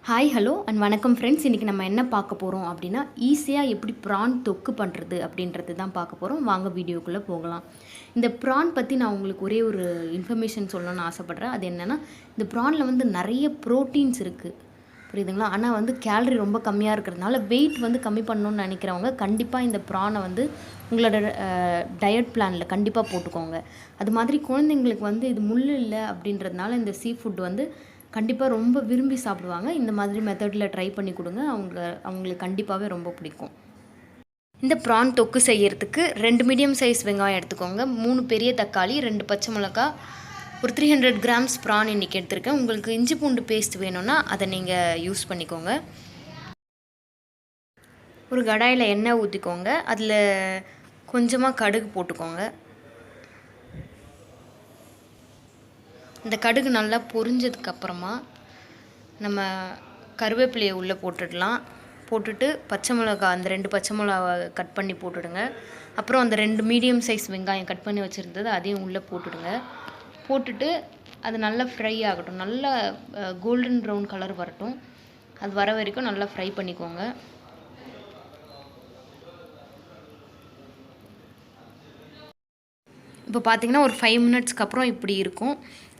Hi hello and வணக்கம் friends. இன்றைக்கி நம்ம என்ன பார்க்க போகிறோம் அப்படின்னா, ஈஸியாக எப்படி ப்ரான் தொக்கு பண்ணுறது அப்படின்றது தான் பார்க்க போகிறோம். வாங்க வீடியோக்குள்ளே போகலாம். இந்த ப்ரான் பற்றி நான் உங்களுக்கு ஒரே ஒரு இன்ஃபர்மேஷன் சொல்லணும்னு ஆசைப்பட்றேன். அது என்னென்னா, இந்த ப்ரானில் வந்து நிறைய ப்ரோட்டீன்ஸ் இருக்குது, புரியுதுங்களா? ஆனால் வந்து கேலரி ரொம்ப கம்மியாக இருக்கிறதுனால வெயிட் வந்து கம்மி பண்ணணும்னு நினைக்கிறவங்க கண்டிப்பாக இந்த ப்ரானை வந்து உங்களோட டயட் பிளானில் கண்டிப்பாக போட்டுக்கோங்க. அது மாதிரி குழந்தைங்களுக்கு வந்து இது முள் இல்லை அப்படின்றதுனால இந்த சீ ஃபுட் வந்து கண்டிப்பாக ரொம்ப விரும்பி சாப்பிடுவாங்க. இந்த மாதிரி மெத்தடில் ட்ரை பண்ணி கொடுங்க, அவங்களுக்கு கண்டிப்பாகவே ரொம்ப பிடிக்கும். இந்த ப்ரான் தொக்கு செய்கிறதுக்கு 2 மீடியம் சைஸ் வெங்காயம் எடுத்துக்கோங்க, 3 பெரிய தக்காளி, 2 பச்சை மிளகா, ஒரு 300 கிராம்ஸ் ப்ரான் இன்றைக்கி எடுத்துருக்கேன். உங்களுக்கு இஞ்சி பூண்டு பேஸ்ட் வேணும்னா அதை நீங்கள் யூஸ் பண்ணிக்கோங்க. ஒரு கடாயில் எண்ணெய் ஊற்றிக்கோங்க, அதில் கொஞ்சமாக கடுகு போட்டுக்கோங்க. இந்த கடுகு நல்லா பொரிஞ்சதுக்கப்புறமா நம்ம கருவேப்பிலையை உள்ளே போட்டுடலாம். போட்டுட்டு பச்சை மிளகா, அந்த 2 பச்சை மிளகாவை கட் பண்ணி போட்டுடுங்க. அப்புறம் அந்த 2 மீடியம் சைஸ் வெங்காயம் கட் பண்ணி வச்சுருந்தது அதையும் உள்ளே போட்டுடுங்க. போட்டுட்டு அது நல்லா ஃப்ரை ஆகட்டும், நல்லா கோல்டன் ப்ரௌன் கலர் வரட்டும். அது வர வரைக்கும் நல்லா ஃப்ரை பண்ணிக்கோங்க. இப்போ பார்த்தீங்கன்னா ஒரு 5 மினிட்ஸ்க்கு அப்புறம் இப்படி இருக்கும்.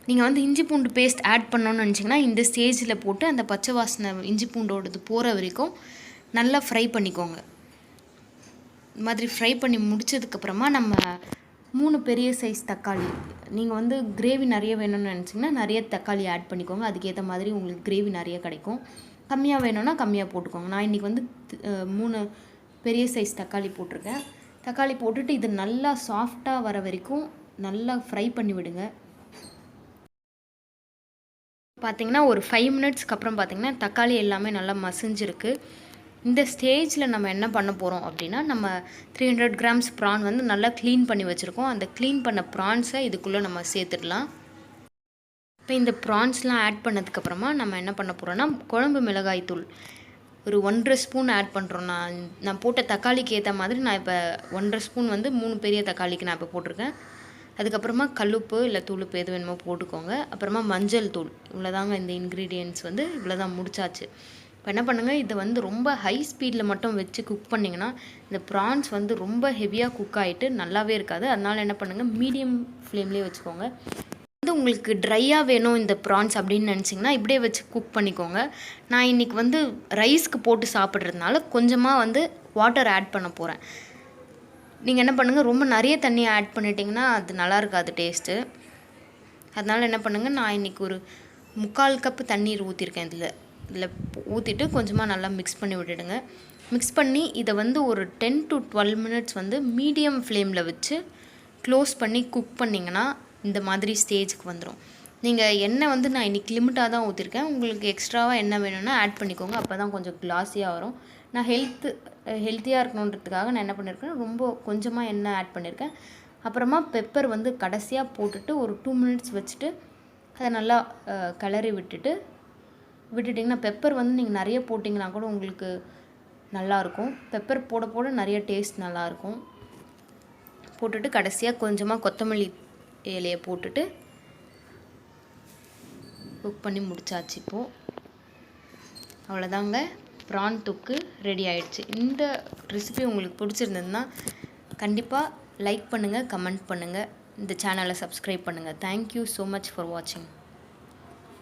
நீங்கள் வந்து இஞ்சி பூண்டு பேஸ்ட் ஆட் பண்ணணும்னு நினச்சிங்கன்னா இந்த ஸ்டேஜில் போட்டு அந்த பச்சை வாசனை இஞ்சி பூண்டோடது போகிற வரைக்கும் நல்லா ஃப்ரை பண்ணிக்கோங்க. இது மாதிரி ஃப்ரை பண்ணி முடித்ததுக்கப்புறமா நம்ம 3 பெரிய சைஸ் தக்காளி, நீங்கள் வந்து கிரேவி நிறைய வேணும்னு நினச்சிங்கன்னா நிறைய தக்காளி ஆட் பண்ணிக்கோங்க. அதுக்கேற்ற மாதிரி உங்களுக்கு கிரேவி நிறைய கிடைக்கும். கம்மியாக வேணும்னா கம்மியாக போட்டுக்கோங்க. நான் இன்றைக்கி வந்து 3 பெரிய சைஸ் தக்காளி போட்டிருக்கேன். தக்காளி போட்டுட்டு இது நல்லா சாஃப்டாக வர வரைக்கும் நல்லா ஃப்ரை பண்ணி விடுங்க. பார்த்திங்கன்னா ஒரு 5 மினிட்ஸ்க்கு அப்புறம் பார்த்திங்கன்னா தக்காளி எல்லாமே நல்லா மசிஞ்சிருக்கு. இந்த ஸ்டேஜில் நம்ம என்ன பண்ண போகிறோம் அப்படின்னா, நம்ம 300 கிராம்ஸ் ப்ரான் வந்து நல்லா க்ளீன் பண்ணி வச்சுருக்கோம். அந்த க்ளீன் பண்ண ப்ரான்ஸை இதுக்குள்ளே நம்ம சேர்த்துடலாம். இப்போ இந்த ப்ரான்ஸ்லாம் ஆட் பண்ணதுக்கப்புறமா நம்ம என்ன பண்ண போகிறோன்னா, குழம்பு மிளகாய் தூள் ஒரு 1.5 ஸ்பூன் ஆட் பண்ணுறோம். நான் போட்ட தக்காளிக்கு ஏற்ற மாதிரி நான் இப்போ 1.5 ஸ்பூன் வந்து 3 பெரிய தக்காளிக்கு நான் இப்போ போட்டிருக்கேன். அதுக்கப்புறமா கல்லுப்பு இல்லை தூளுப்பு எது வேணுமோ போட்டுக்கோங்க. அப்புறமா மஞ்சள் தூள், இவ்வளோதாங்க. இந்த இன்க்ரீடியன்ட்ஸ் வந்து இவ்வளோதான், முடிச்சாச்சு. இப்போ என்ன பண்ணுங்கள், இதை வந்து ரொம்ப ஹை ஸ்பீடில் மட்டும் வச்சு குக் பண்ணிங்கன்னா இந்த ப்ரான்ஸ் வந்து ரொம்ப ஹெவியாக குக் ஆகிட்டு நல்லாவே இருக்காது. அதனால் என்ன பண்ணுங்கள், மீடியம் ஃப்ளேம்லேயே வச்சுக்கோங்க. வந்து உங்களுக்கு ட்ரையாக வேணும் இந்த ப்ரான்ஸ் அப்படின்னு நினச்சிங்கன்னா இப்படியே வச்சு குக் பண்ணிக்கோங்க. நான் இன்றைக்கி வந்து ரைஸ்க்கு போட்டு சாப்பிட்றதுனால கொஞ்சமாக வந்து வாட்டர் ஆட் பண்ண போகிறேன். நீங்கள் என்ன பண்ணுங்கள், ரொம்ப நிறைய தண்ணி ஆட் பண்ணிட்டிங்கன்னா அது நல்லா இருக்காது டேஸ்ட்டு. அதனால் என்ன பண்ணுங்கள், நான் இன்றைக்கி ஒரு 3/4 கப்பு தண்ணீர் ஊற்றிருக்கேன். இதில் ஊற்றிட்டு கொஞ்சமாக நல்லா மிக்ஸ் பண்ணி விட்டுடுங்க. மிக்ஸ் பண்ணி இதை வந்து ஒரு 10 to 12 மினிட்ஸ் வந்து மீடியம் ஃப்ளேமில் வச்சு க்ளோஸ் பண்ணி குக் பண்ணிங்கன்னா இந்த மாதிரி ஸ்டேஜுக்கு வந்துடும். நீங்கள் எண்ணெய் வந்து நான் இன்றைக்கி லிமிட்டாக தான் ஊற்றிருக்கேன். உங்களுக்கு எக்ஸ்ட்ராவாக எண்ணெய் வேணும்னா ஆட் பண்ணிக்கோங்க, அப்போ தான் கொஞ்சம் கிளாஸியாக வரும். நான் ஹெல்த்தியாக இருக்கணுன்றதுக்காக நான் என்ன பண்ணியிருக்கேன், ரொம்ப கொஞ்சமாக எண்ணெய் ஆட் பண்ணியிருக்கேன். அப்புறமா பெப்பர் வந்து கடைசியாக போட்டுட்டு ஒரு 2 மினிட்ஸ் வச்சுட்டு அதை நல்லா கிளறி விட்டுட்டிங்கன்னா, பெப்பர் வந்து நீங்கள் நிறைய போட்டிங்கன்னா கூட உங்களுக்கு நல்லாயிருக்கும். பெப்பர் போட போட நிறைய டேஸ்ட் நல்லாயிருக்கும். போட்டுட்டு கடைசியாக கொஞ்சமாக கொத்தமல்லி இலையை போட்டுட்டு குக் பண்ணி முடிச்சாச்சு. இப்போது அவ்வளோதாங்க, ப்ரான் தொக்கு ரெடி ஆகிடுச்சு. இந்த ரெசிபி உங்களுக்கு பிடிச்சிருந்ததுன்னா கண்டிப்பாக லைக் பண்ணுங்கள், கமெண்ட் பண்ணுங்கள், இந்த சேனலை சப்ஸ்கிரைப் பண்ணுங்கள். தேங்க்யூ ஸோ மச் ஃபார் வாட்சிங்.